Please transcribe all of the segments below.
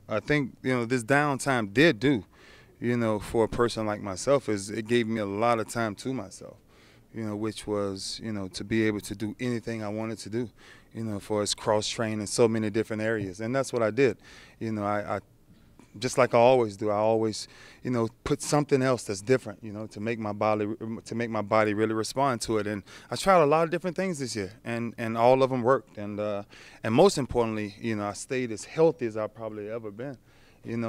I think this downtime did do, for a person like myself is it gave me a lot of time to myself, which was to be able to do anything I wanted to do, for us cross train in so many different areas, and that's what I did. I just like I always do. I always, put something else that's different, to make my body really respond to it. And I tried a lot of different things this year, and all of them worked. And most importantly, I stayed as healthy as I've probably ever been. And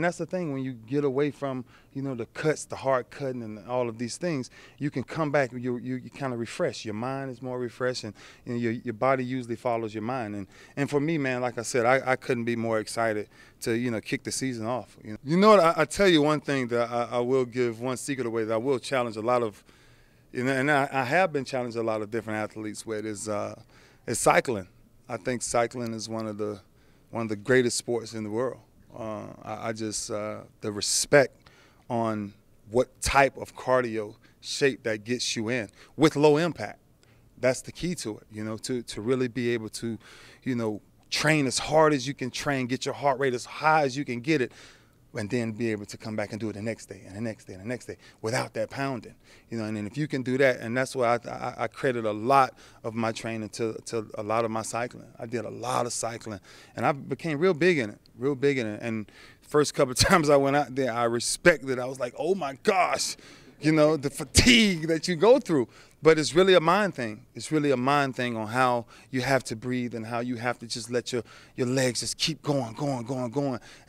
that's the thing when you get away from the cuts, the hard cutting, and all of these things, you can come back. You kind of refresh. Your mind is more refreshed, and your body usually follows your mind. And for me, man, like I said, I couldn't be more excited to kick the season off. You know what? I tell you one thing that I will give one secret away that I will challenge a lot of, and I have been challenged a lot of different athletes with is cycling. I think cycling is one of the greatest sports in the world. I just the respect on what type of cardio shape that gets you in with low impact. That's the key to it, to really be able to, train as hard as you can train, get your heart rate as high as you can get it, and then be able to come back and do it the next day and the next day and the next day without that pounding. And then if you can do that, and that's why I credit a lot of my training to a lot of my cycling. I did a lot of cycling, and I became real big in it. And first couple of times I went out there, I respected it. I was like, oh my gosh, the fatigue that you go through. But it's really a mind thing. It's really a mind thing on how you have to breathe and how you have to just let your legs just keep going.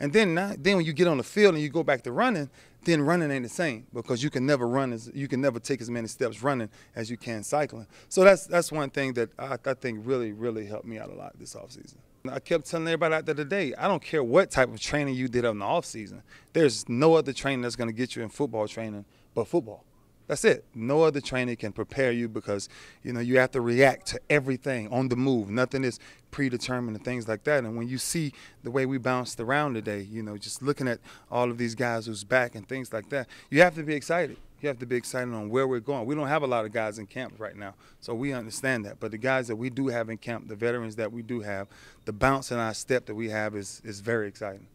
And then when you get on the field and you go back to running, then running ain't the same because you can never take as many steps running as you can cycling. So that's one thing that I think really, really helped me out a lot this offseason. I kept telling everybody out there today, I don't care what type of training you did in the offseason. There's no other training that's going to get you in football training but football. That's it. No other training can prepare you because, you have to react to everything on the move. Nothing is predetermined and things like that. And when you see the way we bounced around today, just looking at all of these guys who's back and things like that, you have to be excited. You have to be excited on where we're going. We don't have a lot of guys in camp right now, so we understand that. But the guys that we do have in camp, the veterans that we do have, the bounce in our step that we have is very exciting.